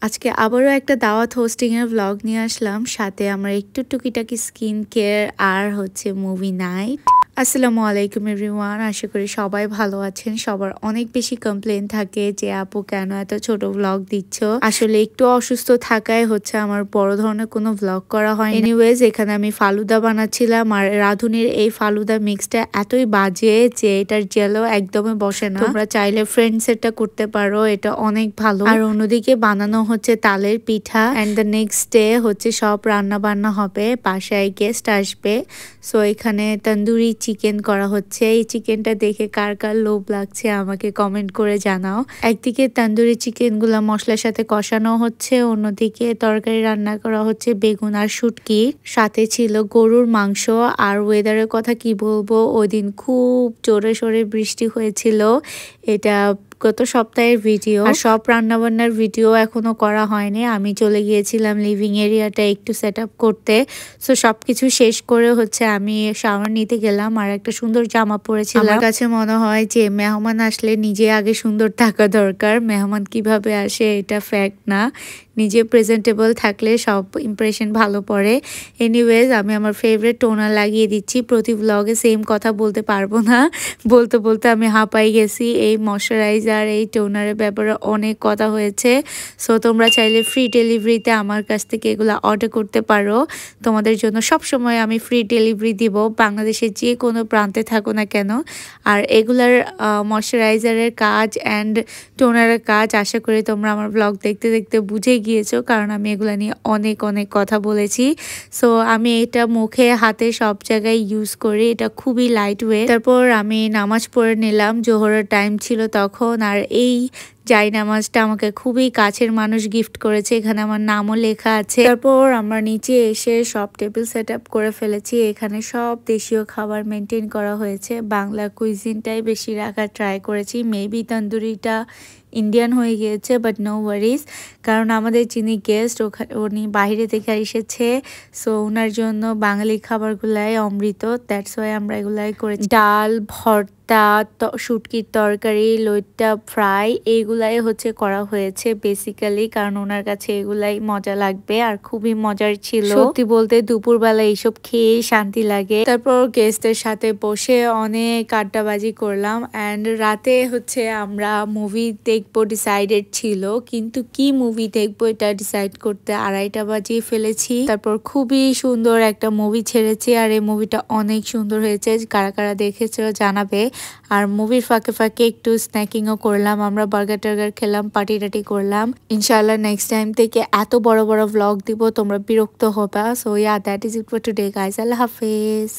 আজকে আবারও একটা দাওয়াত হোস্টিং এর ব্লগ নিয়ে আসলাম, সাথে আমরা একটু টুকিটাকি স্কিন কেয়ার আর হচ্ছে মুভি নাইট। আসসালামু আলাইকুম এভরিওয়ান, আশা করি সবাই ভালো আছেন। সবার অনেক বেশি কমপ্লেন থাকে যে আপু কেন এত ছোট ব্লগ দিচ্ছ। আসলে একটু অসুস্থ থাকায় হচ্ছে আমার বড় ধরনের কোনো ব্লগ করা হয়। এনিওয়েজ, এখানে আমি ফালুদা বানাচ্ছিলাম আর রাঁধুনির এই ফালুদা মিক্সটা এতই বাজে যে এটার জেলও একদমই বসে না। তোমরা চাইলে ফ্রেন্ডস এটা করতে পারো, এটা অনেক ভালো। আর অন্যদিকে বানানো হচ্ছে তালের পিঠা এন্ড দ্য নেক্সট ডে হচ্ছে সব রান্না বান্না হবে, বাসায় গেস্ট আসবে। সো এখানে তন্দুরি চিকেন করা হচ্ছে। এই চিকেনটা দেখে কার কার লোভ লাগছে আমাকে কমেন্ট করে জানাও। একদিকে তন্দুরি চিকেন গুলা মশলার সাথে কষানো হচ্ছে, অন্যদিকে তরকারি রান্না করা হচ্ছে বেগুন আর শুটকি, সাথে ছিল গরুর মাংস। আর ওয়েদারের কথা কি বলবো, ওই দিন খুব জোরে সোরে বৃষ্টি হয়েছিল। এটা গত সপ্তাহের ভিডিও। আর সব রান্নাবান্নার ভিডিও এখনো করা হয়নি, আমি চলে গিয়েছিলাম লিভিং এরিয়াটা একটু সেট আপ করতে। সো সবকিছু শেষ করে হচ্ছে আমি শাওয়ার নিতে গেলাম আর একটা সুন্দর জামা পরেছিলাম। আমার কাছে মনে হয় যে মেহমান আসলে নিজে আগে সুন্দর থাকা দরকার, মেহমান কিভাবে আসে এটা ফ্যাক্ট না, নিজে প্রেজেন্টেবল থাকলে সব ইমপ্রেশন ভালো পড়ে। এনিওয়েজ, আমি আমার ফেভারিট টোনার লাগিয়ে দিচ্ছি। প্রতি ব্লগে সেম কথা বলতে পারবো না, বলতে বলতে আমি হাঁপাই গেছি। এই ময়শ্চারাইজার এই টোনারের ব্যাপারে অনেক কথা হয়েছে। সো তোমরা চাইলে ফ্রি ডেলিভারিতে আমার কাছ থেকে এগুলো অর্ডার করতে পারো। তোমাদের জন্য সব সময় আমি ফ্রি ডেলিভারি দিব, বাংলাদেশের যে কোনো প্রান্তে থাকো না কেন। আর এগুলার ময়শ্চারাইজারের কাজ অ্যান্ড টোনারের কাজ আশা করি তোমরা আমার ব্লগ দেখতে দেখতে বুঝে গিয়েছো, কারণ আমি এগুলা নিয়ে অনেক অনেক কথা বলেছি। সো আমি এটা মুখে হাতে সব জায়গায় ইউজ করি, এটা খুবই লাইট ওয়েট। তারপর আমি নামাজ পড়ে নিলাম, জোহরের টাইম ছিল তখন। আর এই জায়নামাজটা আমাকে খুবই কাছের মানুষ গিফট করেছে, এখানে আমার নামও লেখা আছে। তারপর আমরা নিচে এসে সব টেবিল সেট আপ করে ফেলেছি। এখানে সব দেশীয় খাবার মেনটেন করা হয়েছে, বাংলা কুইজিনটাই বেশি রাখার ট্রাই করেছি। মেবি তন্দুরিটা ইন্ডিয়ান হয়ে গিয়েছে, বাট নো ওয়ারিজ, কারণ আমাদের যিনি গেস্ট উনি বাইরে থেকে এসেছে। সো ওনার জন্য বাঙালি খাবারগুলাই অমৃত, দ্যাটস ওয়াই আমরা এগুলাই করেছি। ডাল, ভর্তা, শুটকির তরকারি, লইট্টা ফ্রাই, এইগুলাই হচ্ছে করা হয়েছে বেসিক্যালি, কারণ ওনার কাছে এগুলাই মজা লাগবে আর খুবই মজার ছিল। সত্যি বলতে দুপুরবেলা এইসব খেয়ে শান্তি লাগে। তারপর গেস্টের সাথে বসে অনেক আড্ডাবাজি করলাম অ্যান্ড রাতে হচ্ছে আমরা মুভি দেখবো ডিসাইডেড ছিল, কিন্তু কি মুভি দেখবো এটা ডিসাইড করতে 2:30 বাজিয়ে ফেলেছি। তারপর খুবই সুন্দর একটা মুভি ছেড়েছি আর এই মুভিটা অনেক সুন্দর হয়েছে, কারা কারা দেখেছো জানাবে। আর মুভির ফাঁকে ফাঁকে একটু স্ন্যাকিংও করলাম, আমরা বার্গার টার্গার খেলাম, পার্টি টাটি করলাম। ইনশাআল্লাহ নেক্সট টাইম থেকে এত বড় বড় ভ্লগ দিব তোমরা বিরক্ত হবা। So yeah, that is it for today guys. আল্লাহ হাফেজ।